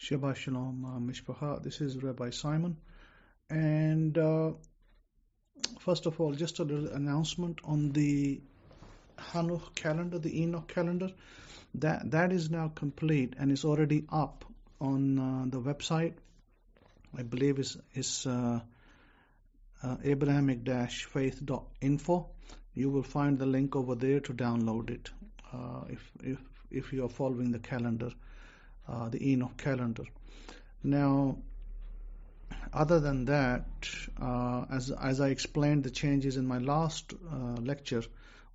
Shabbat Shalom, Mishpacha. This is Rabbi Simon. And first of all, just a little announcement on the Hanukh calendar, the Enoch calendar. That is now complete and is already up on the website. I believe is Abrahamic-faith.info. You will find the link over there to download it if you are following the calendar. The Enoch calendar. Now, other than that, as I explained the changes in my last lecture,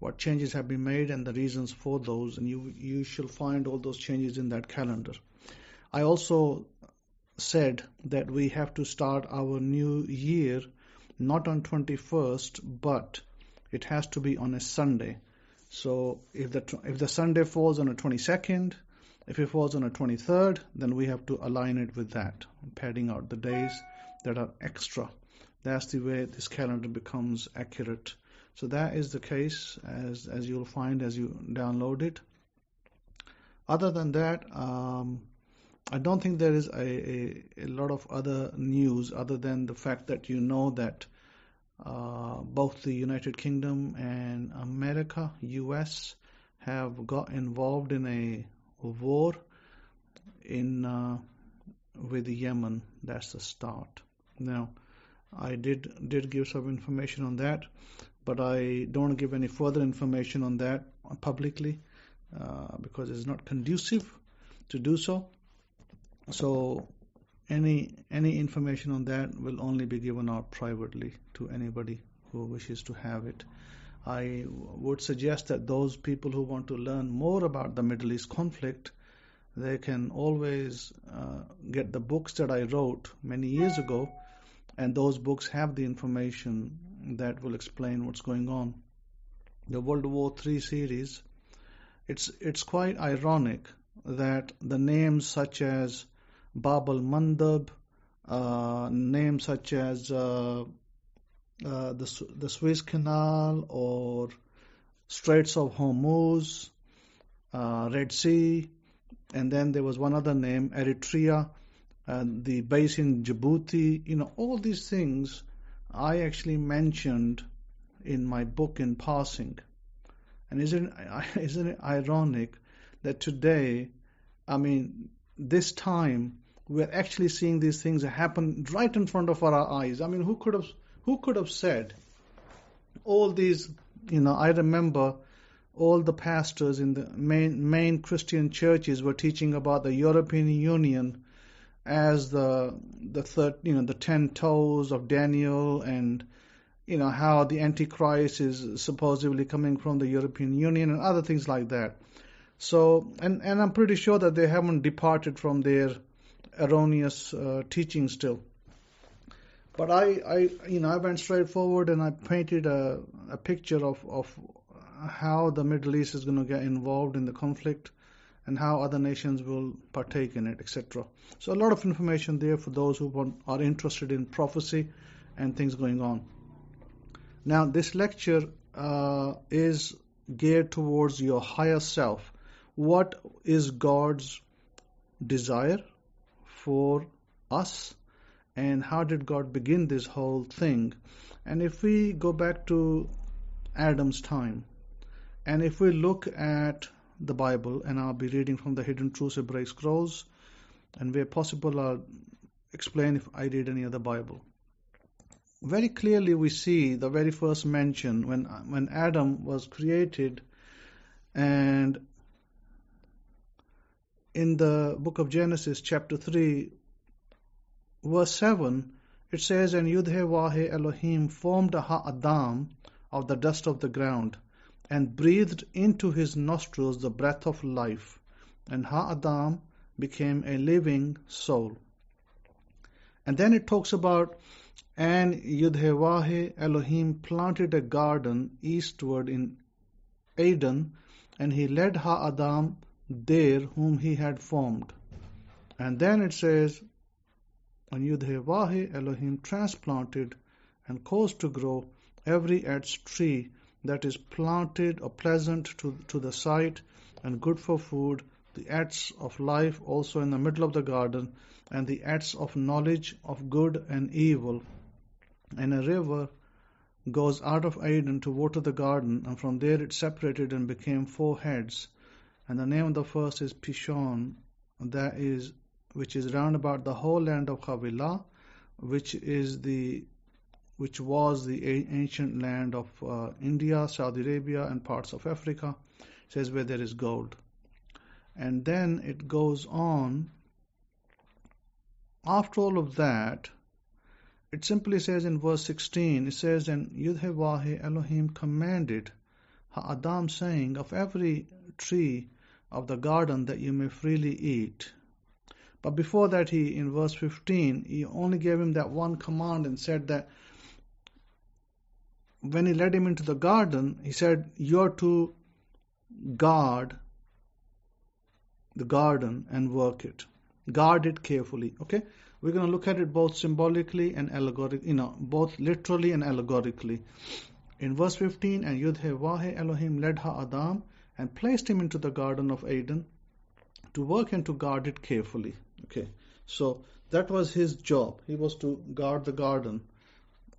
what changes have been made and the reasons for those, and you shall find all those changes in that calendar. I also said that we have to start our new year not on 21st, but it has to be on a Sunday. So if the Sunday falls on a 22nd, if it falls on a 23rd, then we have to align it with that, padding out the days that are extra. That's the way this calendar becomes accurate. So that is the case, as you'll find as you download it. Other than that, I don't think there is a lot of other news other than the fact that you know that both the United Kingdom and America, US, have got involved in a war with Yemen. That's the start. Now, I did give some information on that, but I don't give any further information on that publicly because it's not conducive to do so. So any information on that will only be given out privately to anybody who wishes to have it. I would suggest that those people who want to learn more about the Middle East conflict, they can always get the books that I wrote many years ago, and those books have the information that will explain what's going on. The World War III series, it's quite ironic that the names such as Bab al-Mandab, names such as the Suez Canal or Straits of Hormuz, Red Sea, and then there was one other name, Eritrea, the base in Djibouti. All these things I actually mentioned in my book in passing. And isn't it ironic that today, this time, we're actually seeing these things happen right in front of our eyes. Who could have said all these? I remember all the pastors in the main Christian churches were teaching about the European Union as the 10 toes of Daniel, and how the Antichrist is supposedly coming from the European Union and other things like that. So, and I'm pretty sure that they haven't departed from their erroneous teaching still. But I went straight forward and I painted a picture of how the Middle East is going to get involved in the conflict and how other nations will partake in it, etc. So a lot of information there for those who are interested in prophecy and things going on. Now, this lecture is geared towards your higher self. What is God's desire for us, and how did God begin this whole thing? And if we go back to Adam's time, and if we look at the Bible, and I'll be reading from the Hidden Truths Hebraic Scrolls, and where possible I'll explain if I read any other Bible. Very clearly we see the very first mention when Adam was created, and in the book of Genesis chapter 3 verse 7, it says, "And Yudhe-Wahe Elohim formed Ha-Adam of the dust of the ground, and breathed into his nostrils the breath of life, and Ha-Adam became a living soul." And then it talks about, "And Yudhe-Wahe Elohim planted a garden eastward in Eden, and he led Ha-Adam there whom he had formed." And then it says, "And Yudhe-Wahe Elohim transplanted and caused to grow every Etz tree that is planted or pleasant to the sight and good for food, the acts of life also in the middle of the garden, and the acts of knowledge of good and evil. And a river goes out of Eden to water the garden, and from there it separated and became 4 heads. And the name of the first is Pishon, which is round about the whole land of Havilah, which was the ancient land of India, Saudi Arabia, and parts of Africa. It says where there is gold. And then it goes on. After all of that, it simply says in verse 16, it says, and Yahoshua Elohim commanded Adam, saying, of every tree of the garden that you may freely eat. But before that, in verse 15, he only gave him that one command and said that when he led him into the garden, he said, you're to guard the garden and work it. Guard it carefully. Okay? We're going to look at it both symbolically and allegorically, both literally and allegorically. In verse 15, and Yahoshua Elohim led Adam and placed him into the garden of Eden to work and to guard it carefully. Okay, so that was his job. He was to guard the garden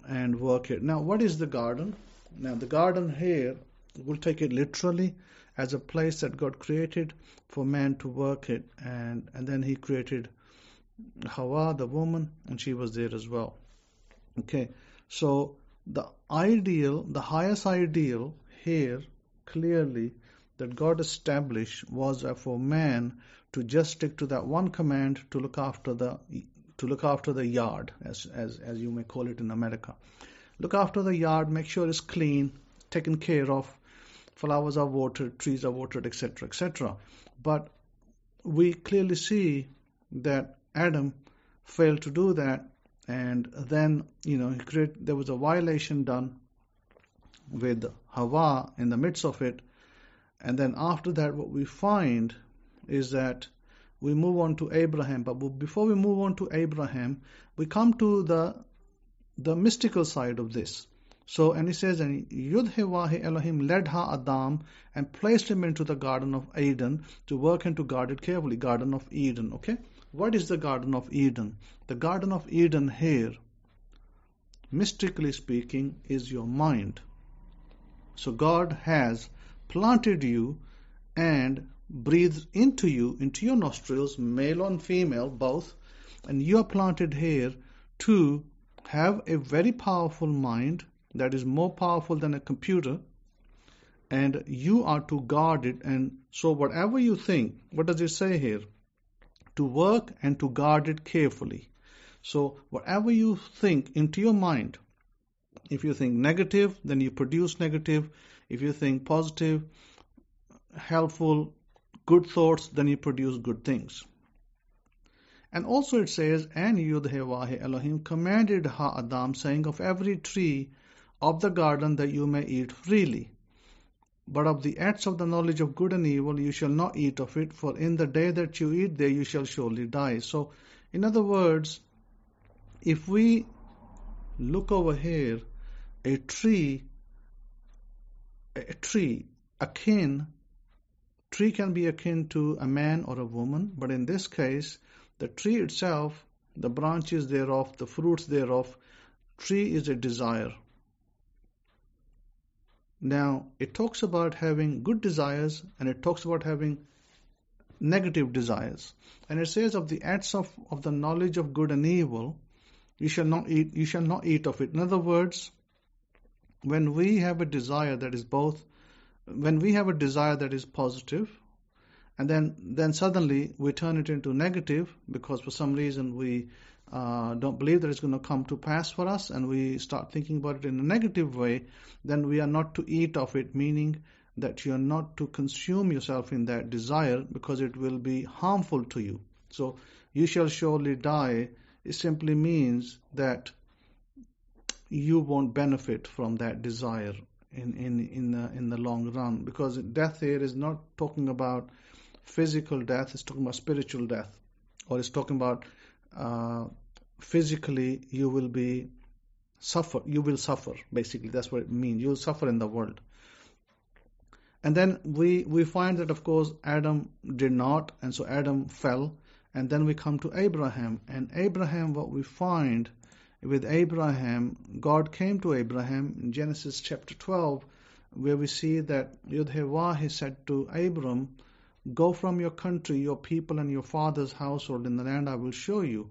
and work it. Now, what is the garden? Now, the garden here, we'll take it literally as a place that God created for man to work it, and then he created Hawa, the woman, and she was there as well. Okay, so the highest ideal here, clearly, that God established was for man to just stick to that one command to look after the yard, as you may call it in America. Look after the yard, make sure it's clean, taken care of, flowers are watered, trees are watered, etc., etc. But we clearly see that Adam failed to do that, and then there was a violation done with Hawa in the midst of it. And then after that, what we find is that we move on to Abraham. But before we move on to Abraham, we come to the mystical side of this. So, and he says, and Yahoshua Elohim led Adam and placed him into the Garden of Eden to work and to guard it carefully. Garden of Eden, okay? What is the Garden of Eden? The Garden of Eden here, mystically speaking, is your mind. So God has planted you and breathed into your nostrils, male and female, both, and you are planted here to have a very powerful mind that is more powerful than a computer, and you are to guard it. And so whatever you think, what does it say here? To work and to guard it carefully. So whatever you think into your mind, if you think negative, then you produce negative. If you think positive, helpful, good thoughts, then you produce good things. And also it says, and Yahoshua Elohim commanded Adam, saying, of every tree of the garden that you may eat freely. But of the acts of the knowledge of good and evil you shall not eat of it, for in the day that you eat there you shall surely die. So, in other words, if we look over here, a tree can be akin to a man or a woman, but in this case, the tree itself, the branches thereof, the fruits thereof, tree is a desire. Now, it talks about having good desires and it talks about having negative desires. And it says of the acts of the knowledge of good and evil, you shall not eat of it. In other words, when we have a desire that is positive, and then suddenly we turn it into negative because for some reason we don't believe that it's going to come to pass for us, and we start thinking about it in a negative way, then we are not to eat of it, meaning that you are not to consume yourself in that desire because it will be harmful to you. So you shall surely die, it simply means that you won't benefit from that desire in the long run, because death here is not talking about physical death, it's talking about spiritual death, or it's talking about physically you will suffer, basically. That's what it means. You will suffer in the world. And then we find that, of course, Adam did not, and so Adam fell. And then we come to Abraham. And Abraham, what we find with Abraham, God came to Abraham in Genesis chapter 12, where we see that Yahoshua said to Abram, go from your country, your people, and your father's household in the land I will show you.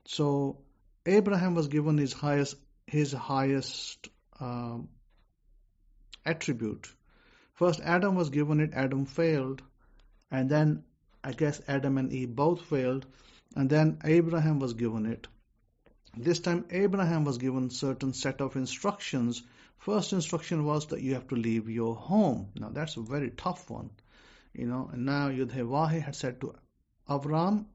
So Abraham was given his highest attribute. First, Adam was given it. Adam failed, and then I guess Adam and Eve both failed, and then Abraham was given it. This time Abraham was given certain set of instructions. First instruction was that you have to leave your home. Now that's a very tough one, and now Yahoshua had said to Avram,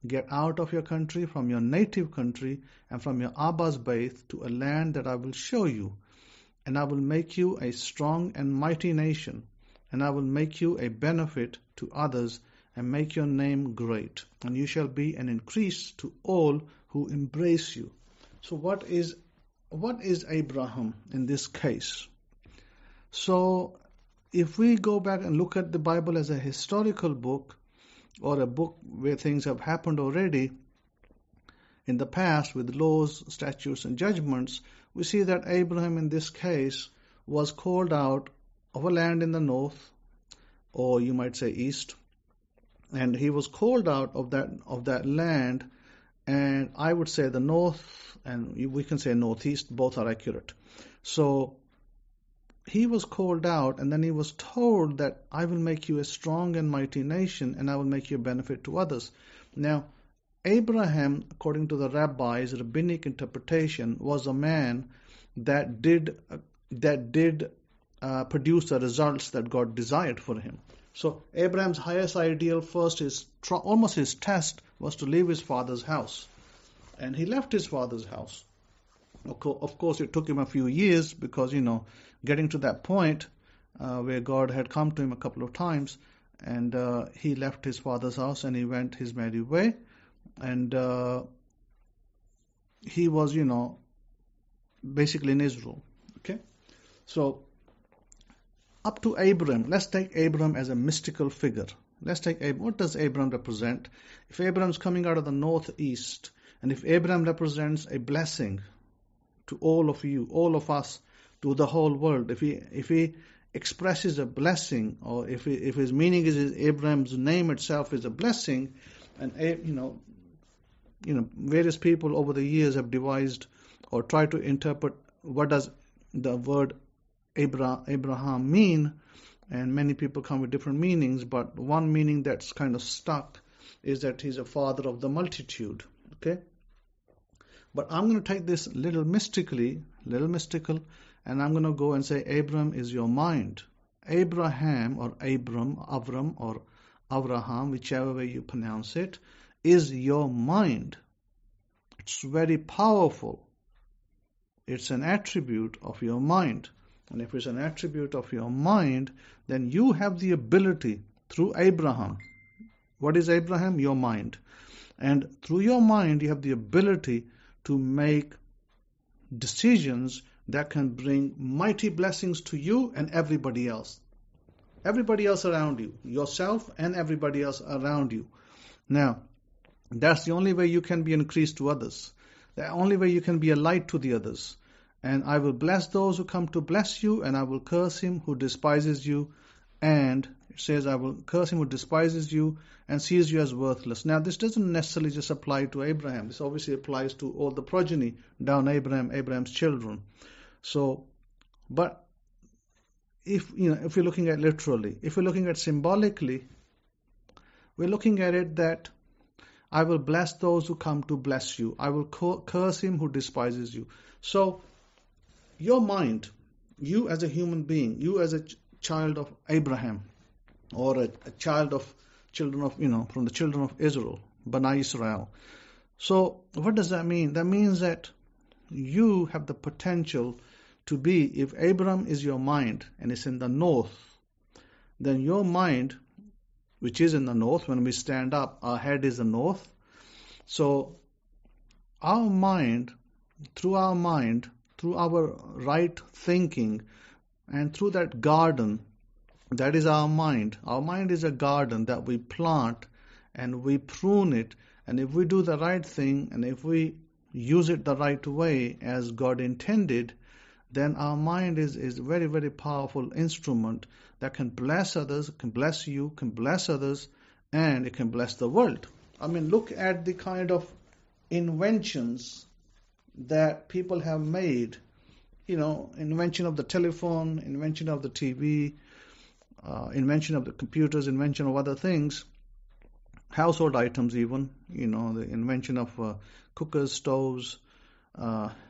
get out of your country, from your native country, and from your Abba's base to a land that I will show you. And I will make you a strong and mighty nation, and I will make you a benefit to others, and make your name great, and you shall be an increase to all who embrace you. So what is Abraham in this case? So if we go back and look at the Bible as a historical book, or a book where things have happened already in the past with laws, statutes, and judgments, we see that Abraham in this case was called out of a land in the north, or you might say east, and he was called out of that land, and I would say the north, and we can say northeast, both are accurate. So he was called out, and then he was told that I will make you a strong and mighty nation, and I will make you a benefit to others. Now, Abraham, according to the rabbis' rabbinic interpretation, was a man that did produce the results that God desired for him. So Abraham's highest ideal, first almost his test, was to leave his father's house, and he left his father's house. Of course, it took him a few years because getting to that point where God had come to him a couple of times, and he left his father's house and he went his merry way. And he was, basically in Israel. Okay? So, up to Abram, let's take Abram as a mystical figure. What does Abram represent? If Abram's coming out of the northeast, and if Abram represents a blessing to all of you, all of us, to the whole world, if he expresses a blessing, or if his meaning is Abram's name itself is a blessing, and various people over the years have devised or tried to interpret what does the word Abraham mean, and many people come with different meanings, but one meaning that's kind of stuck is that he's a father of the multitude. Okay? But I'm going to take this little mystical, and I'm going to go and say Abram is your mind. Abraham or Avram or Avraham, whichever way you pronounce it, is your mind. It's very powerful. It's an attribute of your mind. And if it's an attribute of your mind, then you have the ability through Abraham. What is Abraham? Your mind. And through your mind, you have the ability to make decisions that can bring mighty blessings to you and everybody else. Everybody else around you. Yourself and everybody else around you. Now, that's the only way you can be increased to others. The only way you can be a light to the others. And I will bless those who come to bless you, and I will curse him who despises you. And it says, I will curse him who despises you and sees you as worthless. Now, this doesn't necessarily just apply to Abraham. This obviously applies to all the progeny down Abraham's children. So, but if you're looking at literally, if we're looking at symbolically, we're looking at it that I will bless those who come to bless you. I will curse him who despises you. So, your mind, you as a human being, you as a child of Abraham, or a child of children of, from the children of Israel, Bani Israel. So, what does that mean? That means that you have the potential to be, if Abraham is your mind and it's in the north, then your mind, which is in the north, when we stand up, our head is the north. So, our mind, through our right thinking, and through that garden, That is our mind. Our mind is a garden that we plant and we prune it. And if we do the right thing and if we use it the right way as God intended, then our mind is a very, very powerful instrument that can bless others, can bless you, can bless others, and it can bless the world. I mean, look at the kind of inventions that people have made. Invention of the telephone, invention of the TV, invention of the computers, invention of other things, household items even, the invention of cookers, stoves,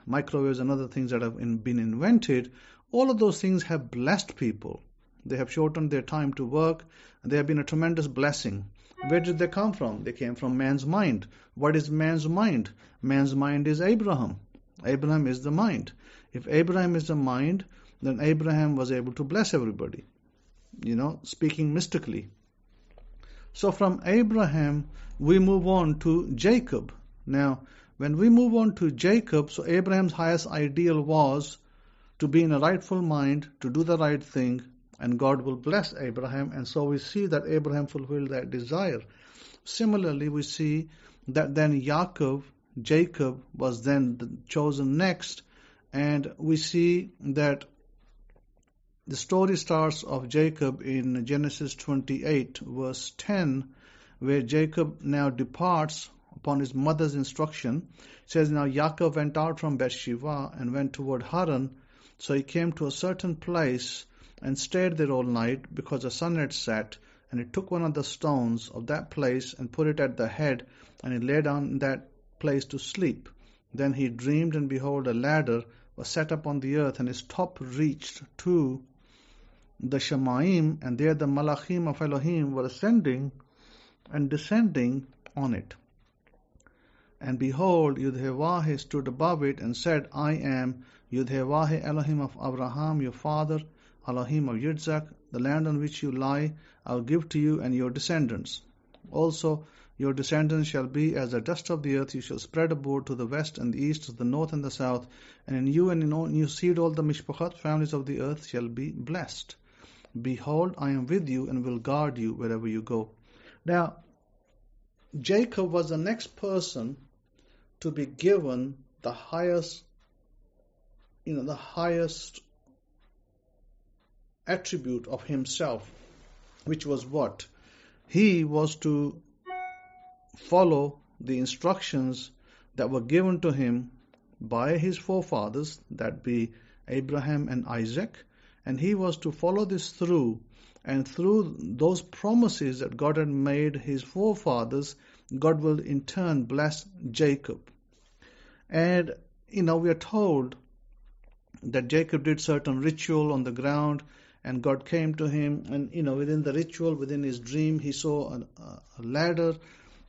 microwaves and other things that have been invented. All of those things have blessed people. They have shortened their time to work, and they have been a tremendous blessing. Where did they come from? They came from man's mind. What is man's mind? Man's mind is Abraham. Abraham is the mind. If Abraham is the mind, then Abraham was able to bless everybody, speaking mystically. So from Abraham, we move on to Jacob. Now, when we move on to Jacob, so Abraham's highest ideal was to be in a rightful mind, to do the right thing, and God will bless Abraham. And so we see that Abraham fulfilled that desire. Similarly, we see that then Jacob was then chosen next. And we see that the story starts of Jacob in Genesis 28, verse 10, where Jacob now departs upon his mother's instruction. It says, now Yaakov went out from Beersheba and went toward Haran. So he came to a certain place and stayed there all night because the sun had set. And he took one of the stones of that place and put it at the head, and he lay down in that place to sleep. Then he dreamed, and behold, a ladder was set up on the earth, and its top reached to the Shemaim, and there the Malachim of Elohim were ascending and descending on it. And behold, Yud-Heh-Vah stood above it and said, I am Yud-Heh-Vah, Elohim of Abraham, your father, Elohim of Yitzhak. The land on which you lie I will give to you and your descendants. Also your descendants shall be as the dust of the earth. You shall spread abroad to the west and the east, to the north and the south. And in you and in your seed all the mishpachat, families of the earth, shall be blessed. Behold, I am with you and will guard you wherever you go. Now, Jacob was the next person to be given the highest attribute of himself, which was what? He was to follow the instructions that were given to him by his forefathers, that be Abraham and Isaac, and he was to follow this through, and through those promises that God had made his forefathers, God will in turn bless Jacob. And we are told that Jacob did certain ritual on the ground, and God came to him, and within the ritual, within his dream, he saw a ladder,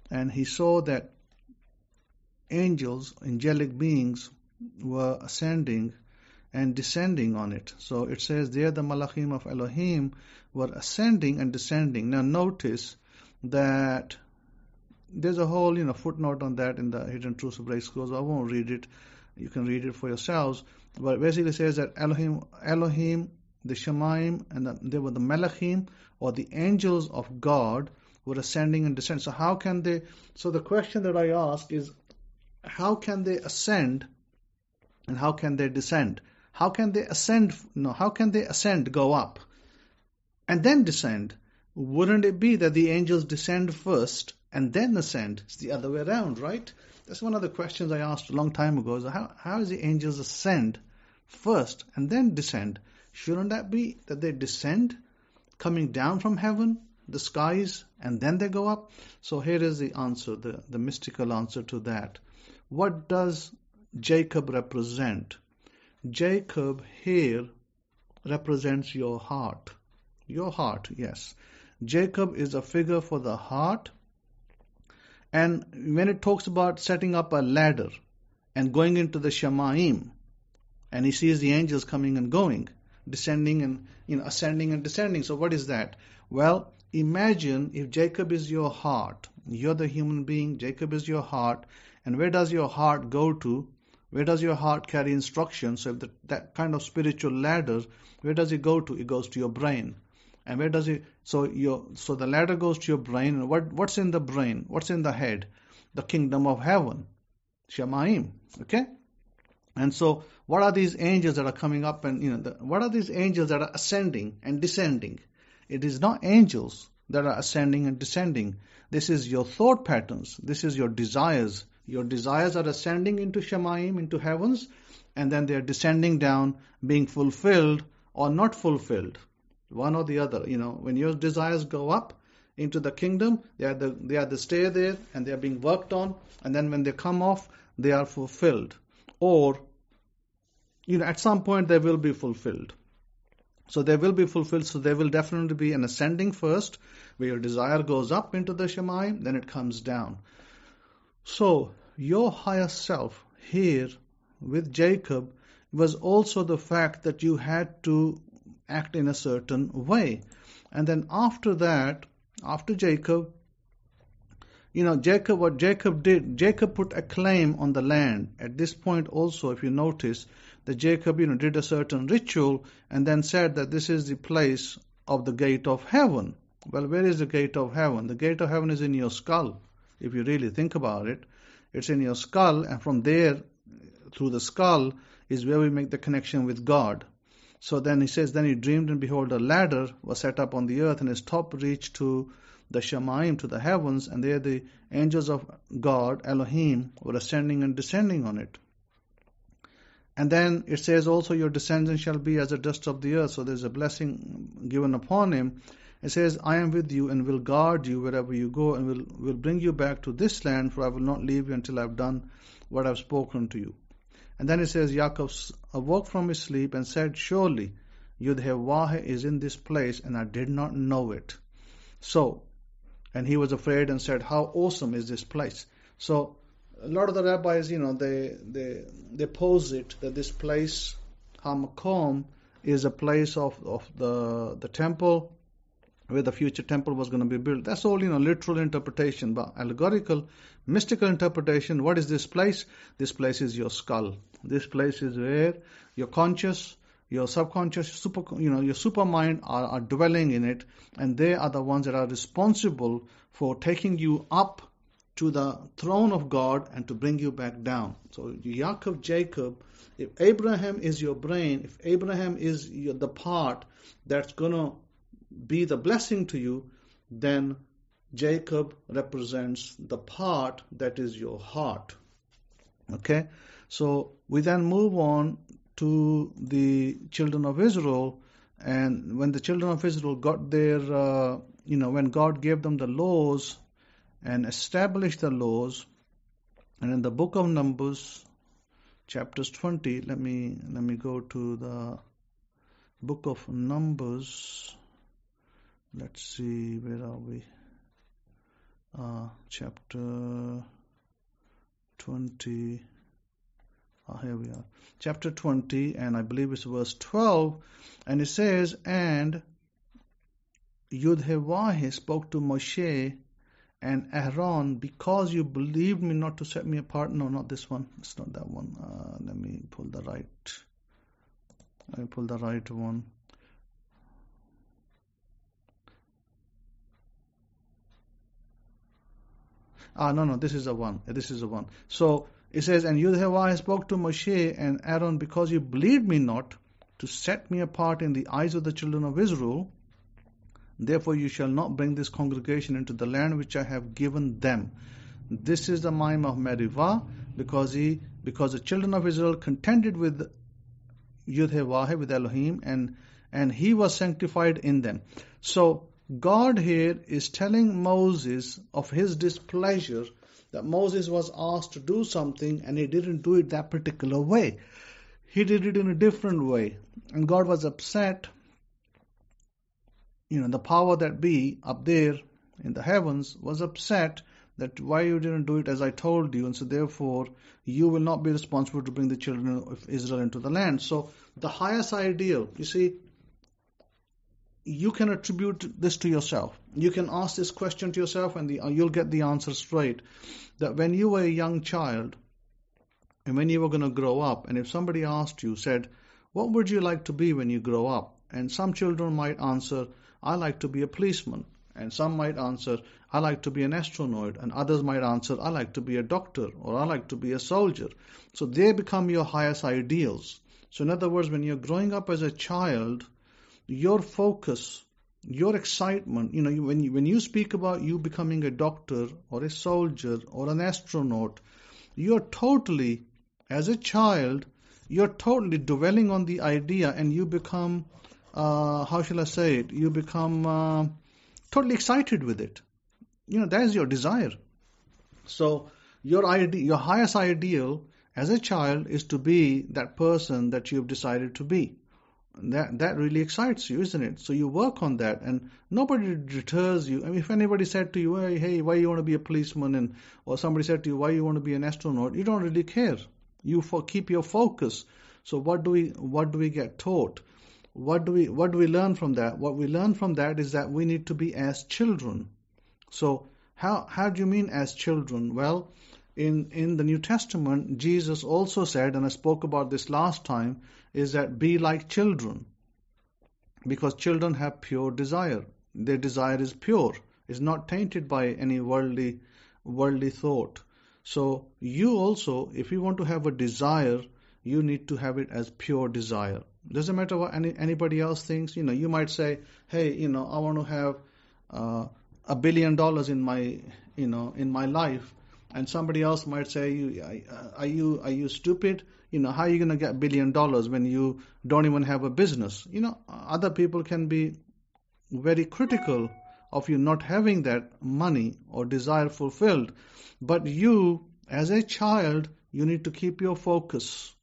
and he saw that angelic beings, were ascending and descending on it. So it says there the Malachim of Elohim were ascending and descending. Now notice that there's a whole footnote on that in the Hidden Truths Hebraic Scrolls. I won't read it. You can read it for yourselves. But basically it says that Elohim, the Shemaim, and they were the Malachim, or the angels of God, were ascending and descending. So how can they? So the question that I ask is, how can they ascend, and how can they descend? How can they ascend? How can they ascend, go up, and then descend? Wouldn't it be that the angels descend first and then ascend? It's the other way around, right? That's one of the questions I asked a long time ago. Is how is the angels ascend first and then descend? Shouldn't that be that they descend, coming down from heaven, the skies, and then they go up? So here is the answer, the mystical answer to that. What does Jacob represent? Jacob here represents your heart. Your heart, yes. Jacob is a figure for the heart. And when it talks about setting up a ladder and going into the Shemaim, and he sees the angels coming and going, descending and ascending and descending. So what is that? Well, imagine if Jacob is your heart. You're the human being. Jacob is your heart. And where does your heart go to? Where does your heart carry instruction? So if that kind of spiritual ladder, where does it go to? It goes to your brain. And where does it? So the ladder goes to your brain. What's in the brain? What's in the head? The kingdom of heaven, Shemaim. Okay. And so, what are these angels that are coming up? And what are these angels that are ascending and descending? It is not angels that are ascending and descending. This is your thought patterns. This is your desires. Your desires are ascending into Shemaim, into heavens, and then they are descending down, being fulfilled or not fulfilled. One or the other. When your desires go up into the kingdom, they stay there and they are being worked on, and then when they come off, they are fulfilled. Or, at some point they will be fulfilled. So they will be fulfilled. So there will definitely be an ascending first, where your desire goes up into the Shemaim, then it comes down. So your higher self here with Jacob was also the fact that you had to act in a certain way. And then after that, after Jacob, what Jacob did, Jacob put a claim on the land. At this point also, if you notice, that Jacob, did a certain ritual and then said that this is the place of the gate of heaven. Well, where is the gate of heaven? The gate of heaven is in your skull. If you really think about it, it's in your skull, and from there, through the skull, is where we make the connection with God. So then he says, then he dreamed, and behold, a ladder was set up on the earth, and its top reached to the Shemaim, to the heavens, and there the angels of God, Elohim, were ascending and descending on it. And then it says also, your descendants shall be as the dust of the earth. So there's a blessing given upon him. It says, I am with you and will guard you wherever you go, and will bring you back to this land, for I will not leave you until I've done what I've spoken to you. And then it says, Yaakov awoke from his sleep and said, surely Yud-Heh-Wah is in this place, and I did not know it. So, and he was afraid and said, how awesome is this place? So, a lot of the rabbis, they pose it that this place, Hamakom, is a place of the temple, where the future temple was going to be built. That's all, literal interpretation. But allegorical, mystical interpretation, what is this place? This place is your skull. This place is where your conscious, your subconscious, your supermind are dwelling in it, and they are the ones that are responsible for taking you up to the throne of God and to bring you back down. So Yaakov, Jacob, if Abraham is your brain, if Abraham is the part that's going to be the blessing to you, then Jacob represents the part that is your heart. Okay? So we then move on to the children of Israel, and when the children of Israel got their, when God gave them the laws and established the laws, and in the book of Numbers, chapters 20, let me go to the book of Numbers. Let's see, where are we? Chapter 20. Here we are. Chapter 20, and I believe it's verse 12. And it says, and Yud-Heh-Wah spoke to Moshe and Aaron, because you believed me not to set me apart. No, not this one. It's not that one. Let me pull the right one. No, this is the one. This is the one. So it says, and Yud-Heh-Wah spoke to Moshe and Aaron, because you believed me not to set me apart in the eyes of the children of Israel, therefore you shall not bring this congregation into the land which I have given them. This is the mime of Merivah, because the children of Israel contended with Yud-Heh-Wah, with Elohim, and he was sanctified in them. So God here is telling Moses of his displeasure, that Moses was asked to do something and he didn't do it that particular way. He did it in a different way. And God was upset. The power that be up there in the heavens was upset that why you didn't do it as I told you, and so therefore you will not be responsible to bring the children of Israel into the land. So the highest ideal, you see, you can attribute this to yourself. You can ask this question to yourself and you'll get the answer straight. That when you were a young child and when you were going to grow up, and if somebody asked you, said, what would you like to be when you grow up? And some children might answer, I like to be a policeman. And some might answer, I like to be an astronaut. And others might answer, I like to be a doctor, or I like to be a soldier. So they become your highest ideals. So in other words, when you're growing up as a child, your focus, your excitement, when you speak about you becoming a doctor or a soldier or an astronaut, you're totally, as a child, you're totally dwelling on the idea, and you become, how shall I say it? You become totally excited with it. That is your desire. So your highest ideal as a child is to be that person that you've decided to be. That really excites you, isn't it? So you work on that, and nobody deters you. I mean, if anybody said to you, hey, why you want to be a policeman, or somebody said to you, why you want to be an astronaut, you don't really care. You keep your focus. So what do we get taught? What do we learn from that? What we learn from that is that we need to be as children. So how do you mean as children? Well, in the New Testament, Jesus also said, and I spoke about this last time, is that be like children. Because children have pure desire. Their desire is pure. It's not tainted by any worldly thought. So you also, if you want to have a desire, you need to have it as pure desire. Doesn't matter what anybody else thinks. You might say, hey, I want to have $1 billion in my life. And somebody else might say, are you stupid? How are you going to get $1 billion when you don't even have a business? Other people can be very critical of you not having that money or desire fulfilled. But you, as a child, you need to keep your focus.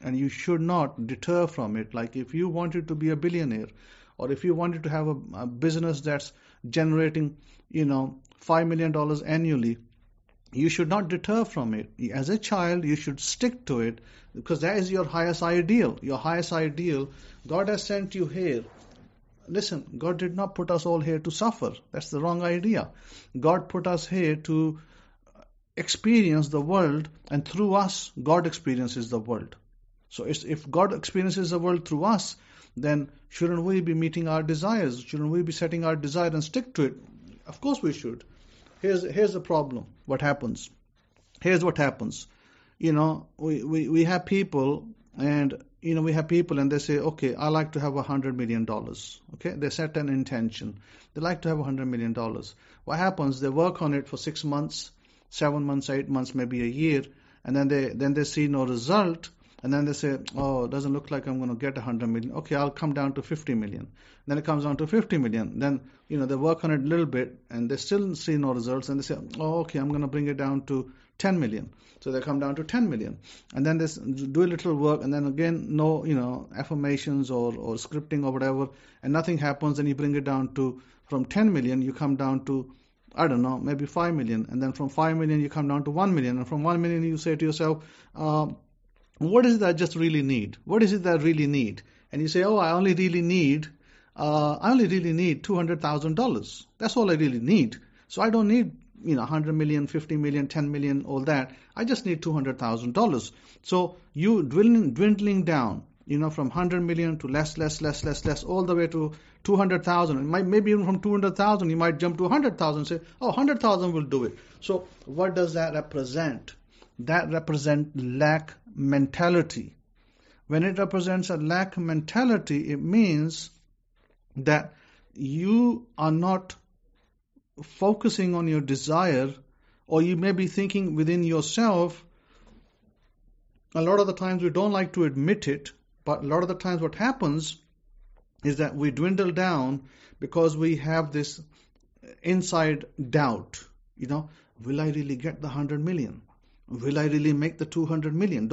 And you should not deter from it. Like if you wanted to be a billionaire, or if you wanted to have a business that's generating, $5 million annually, you should not deter from it. As a child, you should stick to it, because that is your highest ideal. Your highest ideal. God has sent you here. Listen, God did not put us all here to suffer. That's the wrong idea. God put us here to experience the world, and through us, God experiences the world. So if God experiences the world through us, then shouldn't we be meeting our desires? Shouldn't we be setting our desire and stick to it? Of course we should. Here's the problem. What happens? Here's what happens. We have people, and they say, okay, I like to have $100 million. Okay, they set an intention. They like to have $100 million. What happens? They work on it for 6 months, 7 months, 8 months, maybe a year, and then they see no result. And then they say, oh, it doesn't look like I'm going to get 100 million. Okay, I'll come down to 50 million. Then it comes down to 50 million. Then, they work on it a little bit, and they still see no results. And they say, oh, okay, I'm going to bring it down to 10 million. So they come down to 10 million. And then they do a little work, and then again, no, affirmations or scripting or whatever, and nothing happens. And you bring it down to, from 10 million, you come down to, I don't know, maybe 5 million. And then from 5 million, you come down to 1 million. And from 1 million, you say to yourself, what is it that I just really need? What is it that I really need? And you say, oh, I only really need $200,000. That's all I really need. So I don't need, 100 million, 50 million, 10 million, all that. I just need $200,000. So you dwindling down, from 100 million to less, all the way to 200,000. Maybe even from 200,000, you might jump to 100,000 and say, oh, 100,000 will do it. So what does that represent? That represents lack mentality. When it represents a lack mentality, it means that you are not focusing on your desire, or you may be thinking within yourself. A lot of the times we don't like to admit it, but a lot of the times what happens is that we dwindle down because we have this inside doubt. Will I really get the 100 million? Will I really make the $200 million?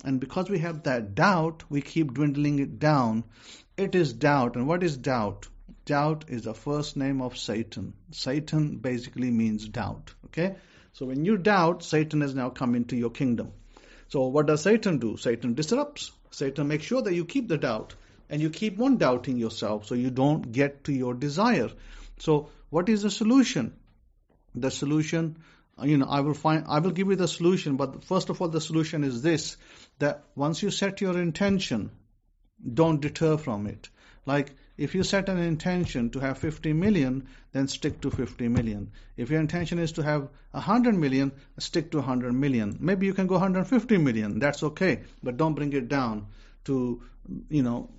And because we have that doubt, we keep dwindling it down. It is doubt. And what is doubt? Doubt is the first name of Satan. Satan basically means doubt. Okay? So when you doubt, Satan has now come into your kingdom. So what does Satan do? Satan disrupts. Satan makes sure that you keep the doubt. And you keep on doubting yourself so you don't get to your desire. So what is the solution? The solution, I will give you the solution, but first of all, the solution is this, that once you set your intention, don't deter from it. Like, if you set an intention to have 50 million, then stick to 50 million. If your intention is to have 100 million, stick to 100 million. Maybe you can go 150 million. That's okay, but don't bring it down to,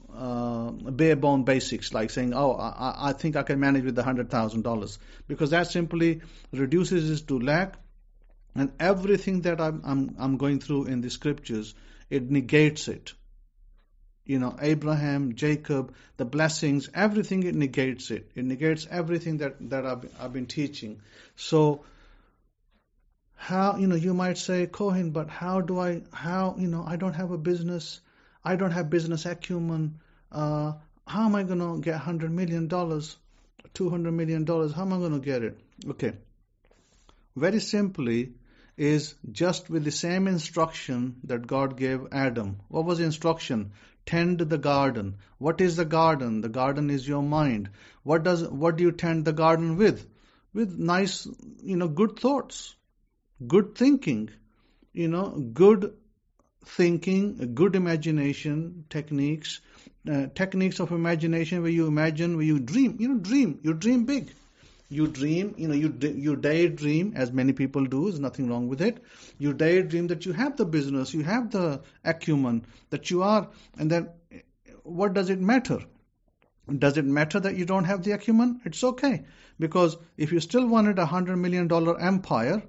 bare bone basics, like saying, oh, I think I can manage with the $100,000, because that simply reduces it to lack, and everything that I'm going through in the scriptures, it negates it. Abraham, Jacob, the blessings, everything, it negates it. It negates everything that I've been teaching. So how, you might say, Kohen, but how, I don't have a business. I don't have business acumen. How am I going to get $100 million, $200 million? How am I going to get it? Okay. Very simply is just with the same instruction that God gave Adam. What was the instruction? Tend the garden. What is the garden? The garden is your mind. What do you tend the garden with? With nice, good thoughts, good thinking, good thinking, good imagination techniques, techniques of imagination where you imagine, where you dream. You dream big. You dream, you daydream, as many people do. There's nothing wrong with it. You daydream that you have the business, you have the acumen, that you are, and then what does it matter? Does it matter that you don't have the acumen? It's okay, because if you still wanted a $100 million empire,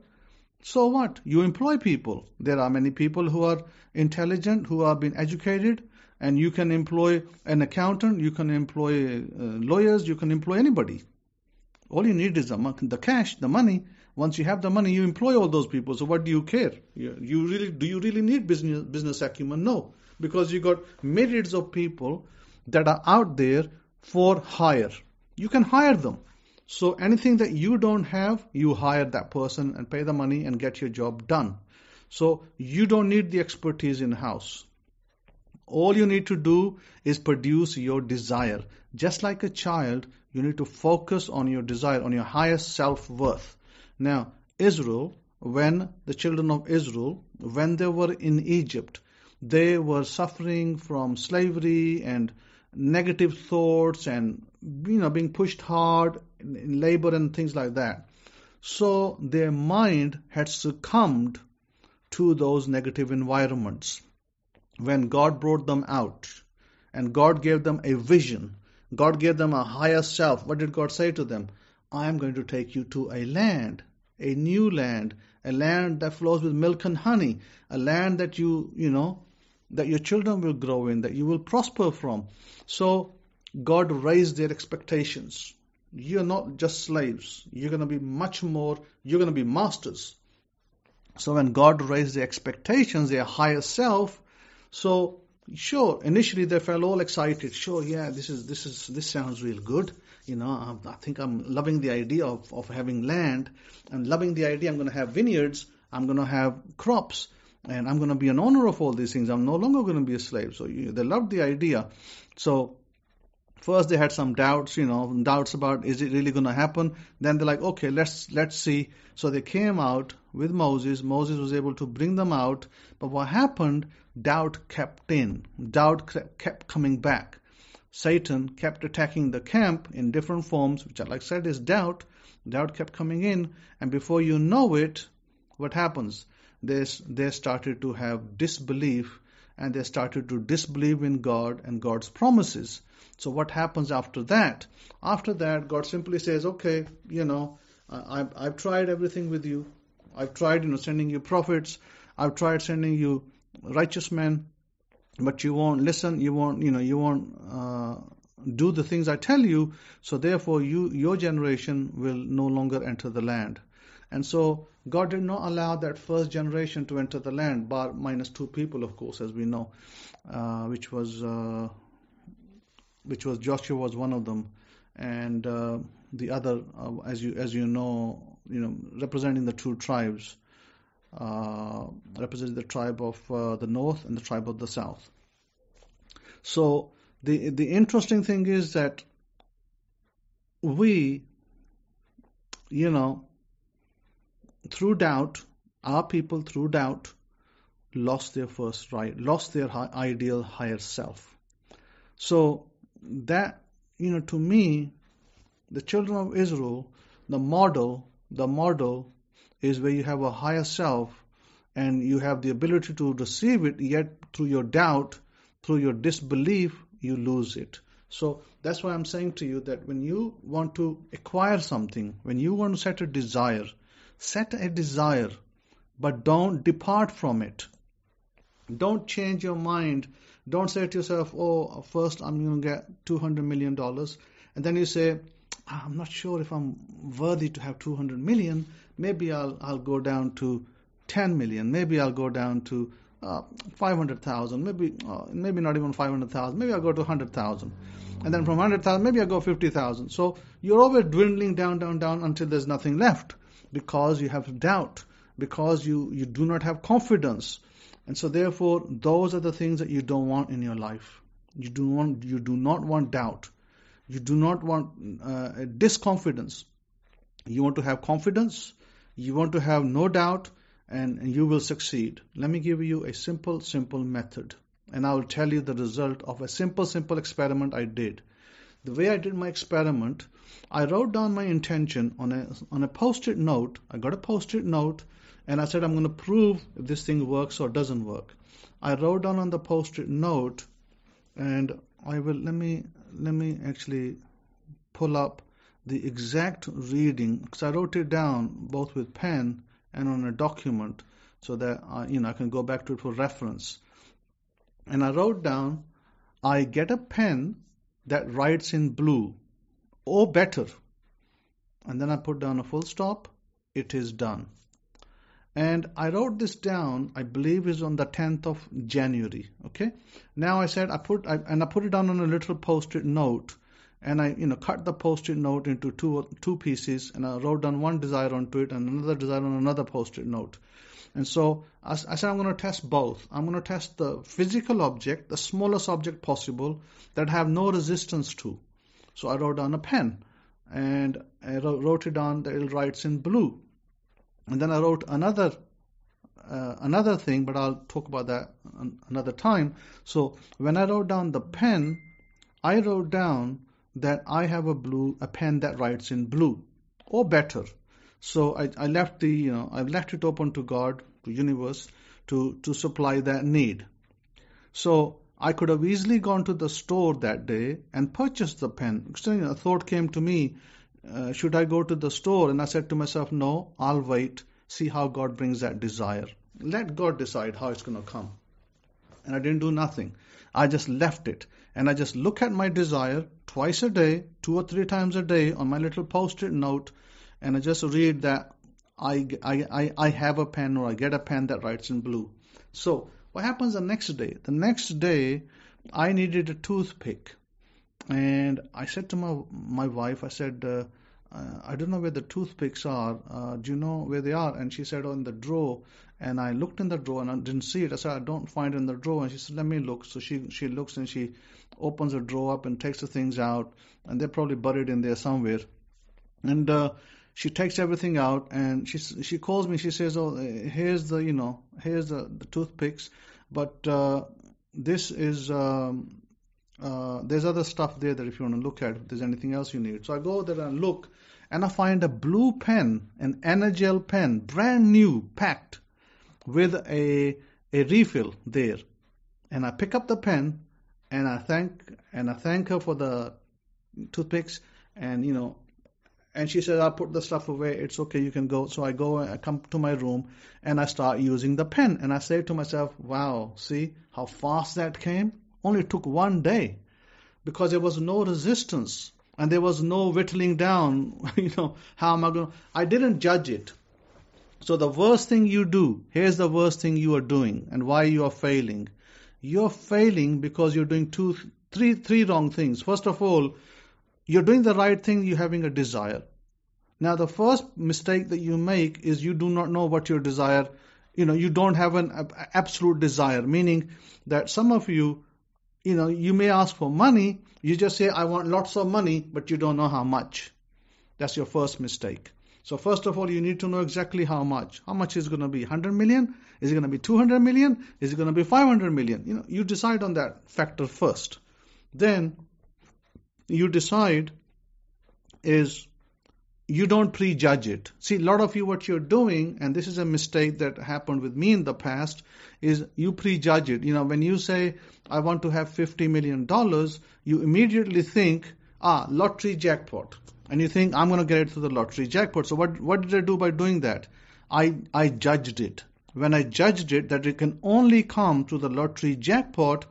so what? You employ people. There are many people who are intelligent, who have been educated, and you can employ an accountant, you can employ lawyers, you can employ anybody. All you need is the cash, the money. Once you have the money, you employ all those people. So what do you care? Do you really need business acumen? No, because you got myriads of people that are out there for hire. You can hire them. So anything that you don't have, you hire that person and pay the money and get your job done. So you don't need the expertise in-house. All you need to do is produce your desire. Just like a child, you need to focus on your desire, on your highest self-worth. Now, the children of Israel, when they were in Egypt, they were suffering from slavery and negative thoughts and, being pushed hard in labor and things like that. So their mind had succumbed to those negative environments. When God brought them out and God gave them a vision, God gave them a higher self. What did God say to them? I am going to take you to a land, a new land, a land that flows with milk and honey, a land that that your children will grow in, that you will prosper from. So God raised their expectations. You're not just slaves. You're going to be much more, you're going to be masters. So when God raised their expectations, their higher self, so sure, initially they felt all excited. Sure, yeah, this sounds real good. I think I'm loving the idea of having land. I'm loving the idea I'm going to have vineyards. I'm going to have crops. And I'm going to be an owner of all these things. I'm no longer going to be a slave. So they loved the idea. So first they had some doubts, doubts about, is it really going to happen? Then they're like, okay, let's see. So they came out with Moses. Moses was able to bring them out. But what happened? Doubt kept in. Doubt kept coming back. Satan kept attacking the camp in different forms, which, like I said, is doubt. Doubt kept coming in. And before you know it, what happens? They started to have disbelief, and they started to disbelieve in God and God's promises. So what happens after that? After that, God simply says, okay, I've tried everything with you. I've tried, sending you prophets. I've tried sending you righteous men, but you won't listen. You won't do the things I tell you. So therefore, your generation will no longer enter the land. And so God did not allow that first generation to enter the land, bar minus 2 people, of course, as we know, which was Joshua was one of them, and the other, as you know, representing the 2 tribes, representing the tribe of the north and the tribe of the south. So the interesting thing is that we, through doubt, our people through doubt lost their first right, lost their ideal higher self. So that to me, the children of Israel, the model is where you have a higher self and you have the ability to receive it, yet through your doubt, through your disbelief, you lose it. So that's why I'm saying to you that when you want to acquire something, when you want to set a desire, but don't depart from it. Don't change your mind. Don't say to yourself, oh, first I'm going to get $200 million. And then you say, I'm not sure if I'm worthy to have 200 million. Maybe I'll go down to 10 million. Maybe I'll go down to 500,000. Maybe not even 500,000. Maybe I'll go to 100,000. And then from 100,000, maybe I'll go 50,000. So you're always dwindling down until there's nothing left, because you have doubt, because you do not have confidence. And so therefore, those are the things that you don't want in your life. You do not want doubt. You do not want disconfidence. You want to have confidence. You want to have no doubt, and you will succeed. Let me give you a simple method, and I will tell you the result of a simple experiment I did. The way I did my experiment, I wrote down my intention on a post-it note. I got a post-it note, and I said I'm going to prove if this thing works or doesn't work. I wrote down on the post-it note, and I will let me actually pull up the exact reading, because I wrote it down both with pen and on a document, so that I can go back to it for reference. And I wrote down, I get a pen that writes in blue, or better. And then I put down a full stop. It is done. And I wrote this down, I believe is on the 10th of January. Okay. Now I said I put it down on a little post-it note, and I cut the post-it note into two pieces, and I wrote down one desire onto it and another desire on another post-it note. And so I said I'm going to test both. I'm going to test the physical object, the smallest object possible that I have no resistance to. So I wrote down a pen, and I wrote it down that it writes in blue. And then I wrote another thing, but I'll talk about that another time. So when I wrote down the pen, I wrote down that I have a pen that writes in blue, or better. So I left it open to God, to universe, to supply that need. So I could have easily gone to the store that day and purchased the pen. A thought came to me, should I go to the store? And I said to myself, no, I'll wait, see how God brings that desire. Let God decide how it's going to come. And I didn't do nothing. I just left it. And I just look at my desire twice a day, 2 or 3 times a day on my little post-it note, and I just read that I have a pen, or I get a pen that writes in blue. So what happens the next day? The next day, I needed a toothpick. And I said to my wife, I said, I don't know where the toothpicks are. Do you know where they are? And she said, oh, in the drawer. And I looked in the drawer and I didn't see it. I said, I don't find it in the drawer. And she said, let me look. So she looks and she opens the drawer up and takes the things out. And they're probably buried in there somewhere. And she takes everything out and she calls me. She says, oh, here's the toothpicks. But this is... there's other stuff there that if you want to look at, if there's anything else you need. So I go there and look, and I find a blue pen, an Energel pen, brand new, packed with a refill there. And I pick up the pen, and I thank her for the toothpicks, and and she says, I'll put the stuff away. It's okay, you can go. So I go, I come to my room, and I start using the pen. And I say to myself, wow, see how fast that came? Only took 1 day, because there was no resistance and there was no whittling down. How am I going to... I didn't judge it. So the worst thing you do, here's the worst thing you are doing and why you are failing. You're failing because you're doing three wrong things. First of all, you're doing the right thing, you're having a desire. Now the first mistake that you make is you do not know what your desire, you don't have an absolute desire, meaning that some of you, you may ask for money, you just say, I want lots of money, but you don't know how much. That's your first mistake. So first of all, you need to know exactly how much. How much is it going to be? 100 million? Is it going to be 200 million? Is it going to be 500 million? You decide on that factor first. Then you decide is you don't prejudge it. See, a lot of you, what you're doing, and this is a mistake that happened with me in the past, is you prejudge it. When you say, I want to have $50 million, you immediately think, lottery jackpot. And you think, I'm going to get it through the lottery jackpot. So what did I do by doing that? I judged it. When I judged it that it can only come through the lottery jackpot,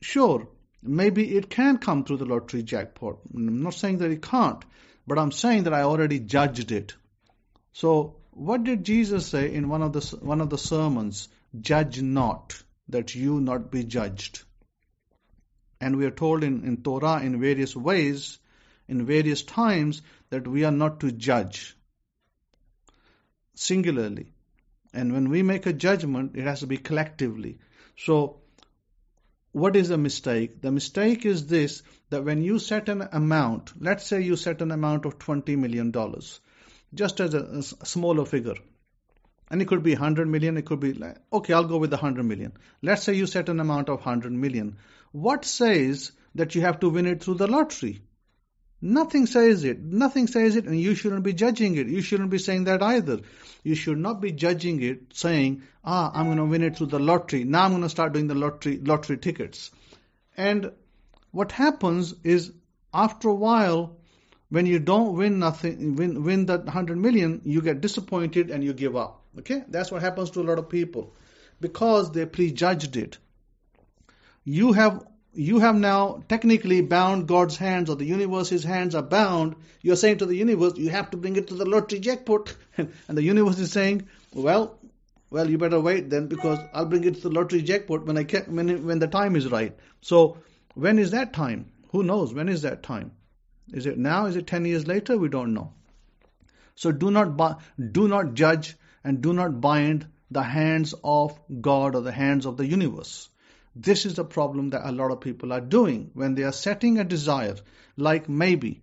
sure, maybe it can come through the lottery jackpot. I'm not saying that it can't, but I'm saying that I already judged it. So what did Jesus say in one of the sermons? Judge not, that you not be judged. And we are told in Torah in various ways, in various times, that we are not to judge singularly. And when we make a judgment, it has to be collectively. So what is the mistake? The mistake is this, that when you set an amount, let's say you set an amount of $20 million, just as a smaller figure. And it could be 100 million, it could be, okay, I'll go with the 100 million. Let's say you set an amount of 100 million. What says that you have to win it through the lottery? Nothing says it. Nothing says it, and you shouldn't be judging it. You shouldn't be saying that either. You should not be judging it, saying, I'm going to win it through the lottery. Now I'm going to start doing the lottery tickets. And what happens is, after a while, when you don't win that 100 million, you get disappointed and you give up. Okay? That's what happens to a lot of people. Because they prejudged it. You have now technically bound God's hands, or the universe's hands are bound. You're saying to the universe, you have to bring it to the lottery jackpot. And the universe is saying, well, you better wait then, because I'll bring it to the lottery jackpot when the time is right. So when is that time? Who knows? When is that time? Is it now? Is it 10 years later? We don't know. So do not judge and do not bind the hands of God or the hands of the universe. This is the problem that a lot of people are doing when they are setting a desire. Like maybe,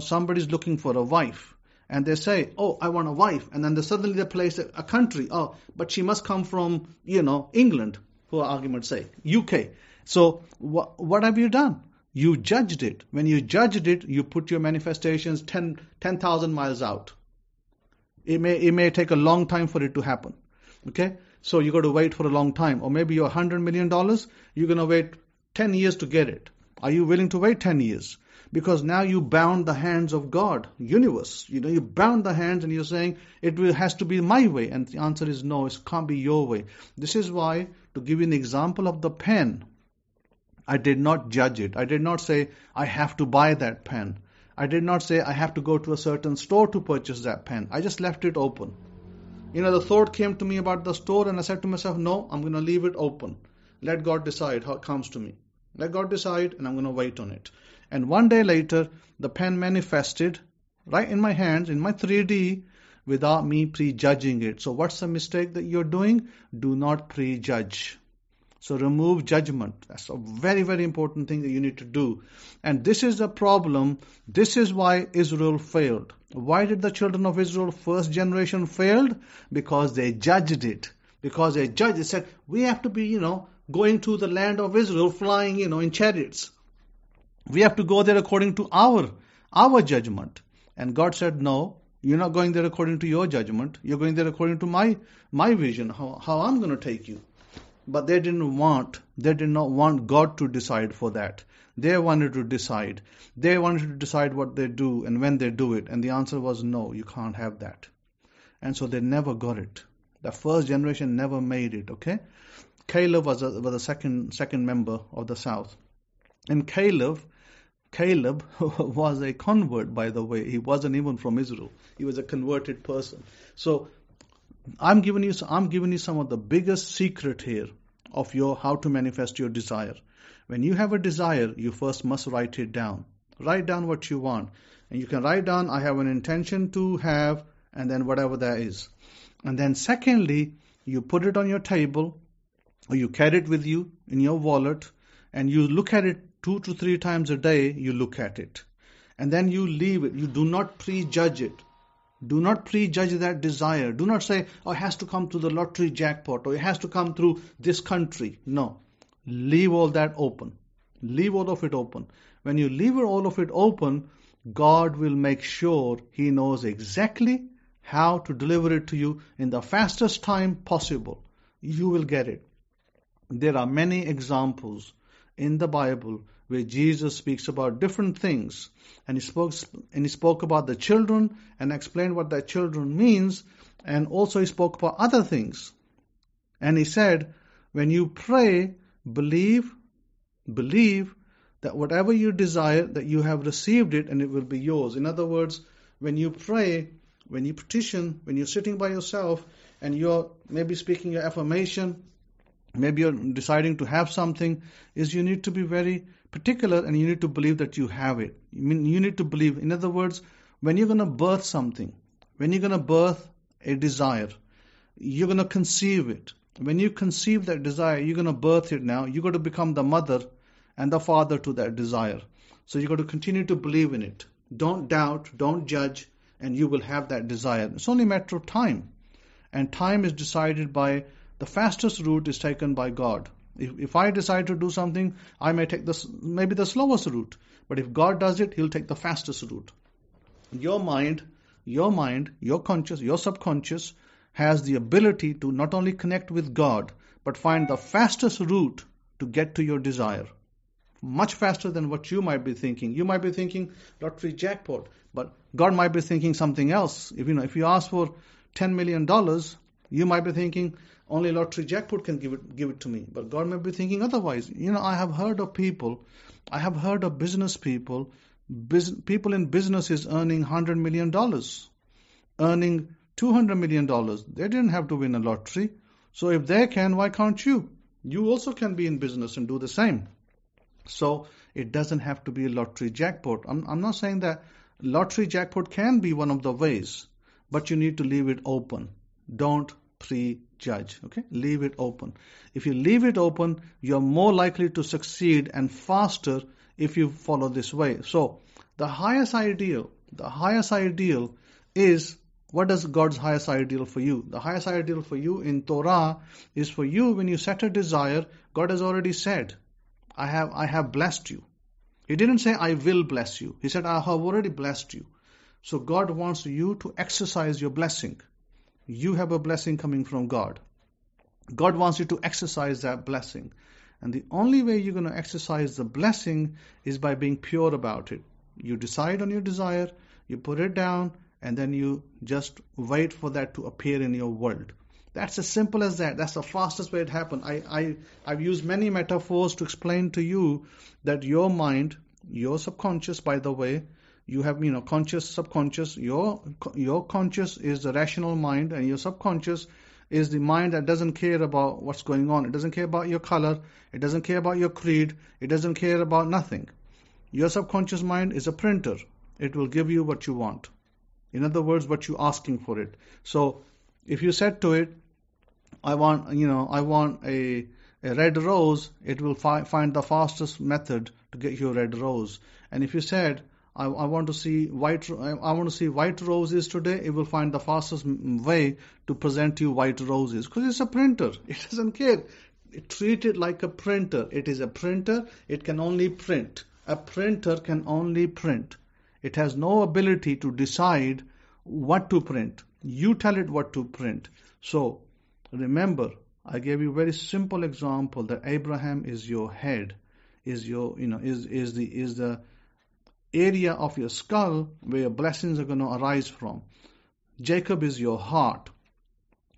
somebody's looking for a wife and they say, I want a wife. And then suddenly they place a country. But she must come from, England, for argument's sake, UK. So what have you done? You judged it. When you judged it, you put your manifestations 10,000 miles out. It may take a long time for it to happen. Okay? So you got to wait for a long time. Or maybe your $100 million, you're going to wait 10 years to get it. Are you willing to wait 10 years? Because now you bound the hands of God, universe. You bound the hands and you're saying, has to be my way. And the answer is no, it can't be your way. This is why, to give you an example of the pen, I did not judge it. I did not say, I have to buy that pen. I did not say, I have to go to a certain store to purchase that pen. I just left it open. The thought came to me about the store, and I said to myself, no, I'm going to leave it open. Let God decide how it comes to me. Let God decide, and I'm going to wait on it. And one day later, the pen manifested right in my hands, in my 3D, without me prejudging it. So what's the mistake that you're doing? Do not prejudge. So remove judgment. That's a very, very important thing that you need to do. And this is the problem. This is why Israel failed. Why did the children of Israel, first generation, failed? Because they judged it. Because they judged it. Said, we have to be, going to the land of Israel, flying, in chariots. We have to go there according to our judgment. And God said, no, you're not going there according to your judgment. You're going there according to my vision, how I'm going to take you. But they did not want God to decide for that. They wanted to decide. They wanted to decide what they do and when they do it. And the answer was no, you can't have that. And so they never got it. The first generation never made it, okay? Caleb was the second member of the south. And Caleb was a convert, by the way. He wasn't even from Israel. He was a converted person. So I'm giving you some of the biggest secret here of how to manifest your desire. When you have a desire, you first must write it down. Write down what you want. And you can write down, I have an intention to have, and then whatever that is. And then secondly, you put it on your table, or you carry it with you in your wallet, and you look at it 2 to 3 times a day, you look at it. And then you leave it. You do not prejudge it. Do not prejudge that desire. Do not say, it has to come through the lottery jackpot, or it has to come through this country. No. Leave all that open. Leave all of it open. when you leave all of it open, God will make sure He knows exactly how to deliver it to you in the fastest time possible. You will get it. There are many examples in the Bible where Jesus speaks about different things, and he spoke about the children and explained what that children means, and also he spoke about other things. And he said, when you pray, believe that whatever you desire, that you have received it and it will be yours. In other words, when you pray, when you petition, when you're sitting by yourself and you're maybe speaking your affirmation, maybe you're deciding to have something, is you need to be very particular and you need to believe that you have it. You need to believe. In other words, when you're going to birth something, when you're going to birth a desire, you're going to conceive it. When you conceive that desire, you're going to birth it now. You've got to become the mother and the father to that desire. So you've got to continue to believe in it. Don't doubt, don't judge, and you will have that desire. It's only a matter of time. And time is decided by, the fastest route is taken by God. If I decide to do something, I may take maybe the slowest route. But if God does it, He'll take the fastest route. Your mind, your conscious, your subconscious has the ability to not only connect with God, but find the fastest route to get to your desire. Much faster than what you might be thinking. You might be thinking lottery jackpot, but God might be thinking something else. If you ask for $10 million, you might be thinking only lottery jackpot can give it to me. But God may be thinking otherwise. I have heard of business people in businesses earning $100 million, earning $200 million. They didn't have to win a lottery. So if they can, why can't you? You also can be in business and do the same. So it doesn't have to be a lottery jackpot. I'm not saying that lottery jackpot can be one of the ways, but you need to leave it open. Don't prejudge. Okay? Leave it open. If you leave it open, you're more likely to succeed and faster if you follow this way. So the highest ideal is, what is God's highest ideal for you? The highest ideal for you in Torah is for you, when you set a desire, God has already said, I have blessed you. He didn't say, I will bless you. He said, I have already blessed you. So God wants you to exercise your blessing. You have a blessing coming from God. God wants you to exercise that blessing. And the only way you're going to exercise the blessing is by being pure about it. You decide on your desire, you put it down, and then you just wait for that to appear in your world. That's as simple as that. That's the fastest way it happened. I've used many metaphors to explain to you that your mind, your subconscious, by the way, you have conscious, subconscious. Your conscious is the rational mind, and your subconscious is the mind that doesn't care about what's going on. It doesn't care about your color. It doesn't care about your creed. It doesn't care about nothing. Your subconscious mind is a printer. It will give you what you want. In other words, what you're asking for it. So if you said to it, I want a red rose, it will find the fastest method to get you a red rose. And if you said, I want to see white roses today, it will find the fastest way to present you white roses, because it's a printer. It doesn't care. Treat it like a printer. It is a printer. It can only print. A printer can only print. It has no ability to decide what to print. You tell it what to print. So remember, I gave you a very simple example that Abraham is your head, is the area of your skull where your blessings are going to arise from. Jacob is your heart.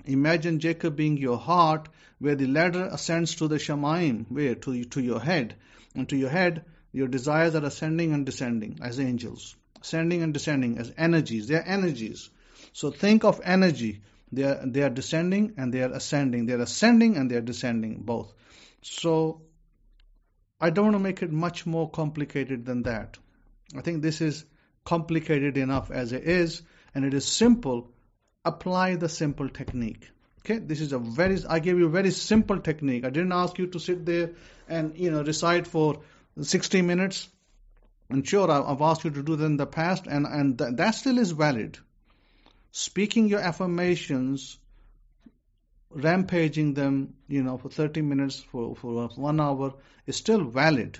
Imagine Jacob being your heart, where the ladder ascends to the Shamayim, where to your head. And to your head, your desires are ascending and descending as angels. Ascending and descending as energies. They are energies. So think of energy. They are descending and they are ascending. They are ascending and they are descending, both. So I don't want to make it much more complicated than that. I think this is complicated enough as it is, and it is simple. Apply the simple technique. Okay, I gave you a very simple technique. I didn't ask you to sit there and recite for 60 minutes. And sure, I've asked you to do that in the past, and that still is valid. Speaking your affirmations, rampaging them, for 30 minutes, for 1 hour, is still valid.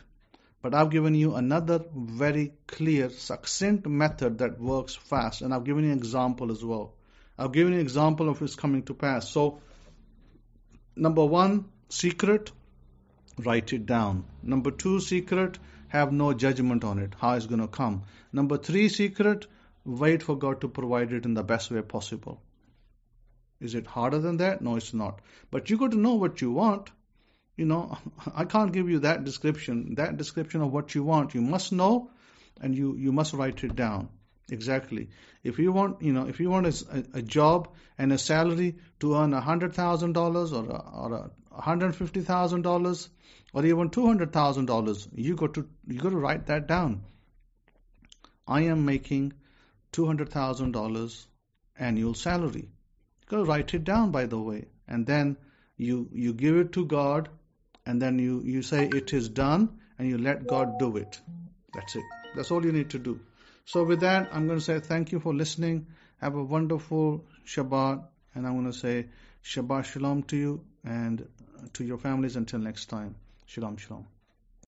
But I've given you another very clear, succinct method that works fast. And I've given you an example as well. I've given you an example of it's coming to pass. So, number 1, secret, write it down. Number 2, secret, have no judgment on it, how it's going to come. Number 3, secret, wait for God to provide it in the best way possible. Is it harder than that? No, it's not. But you got to know what you want. I can't give you that description of what you want. You must know, and you must write it down. Exactly. If you want, a job and a salary to earn $100,000 or $150,000 or even $200,000, you got to write that down. I am making $200,000 annual salary. You got to write it down, by the way, and then you give it to God. And then you say it is done, and you let God do it. That's it. That's all you need to do. So with that, I'm going to say thank you for listening. Have a wonderful Shabbat. And I'm going to say Shabbat Shalom to you and to your families until next time. Shalom, Shalom.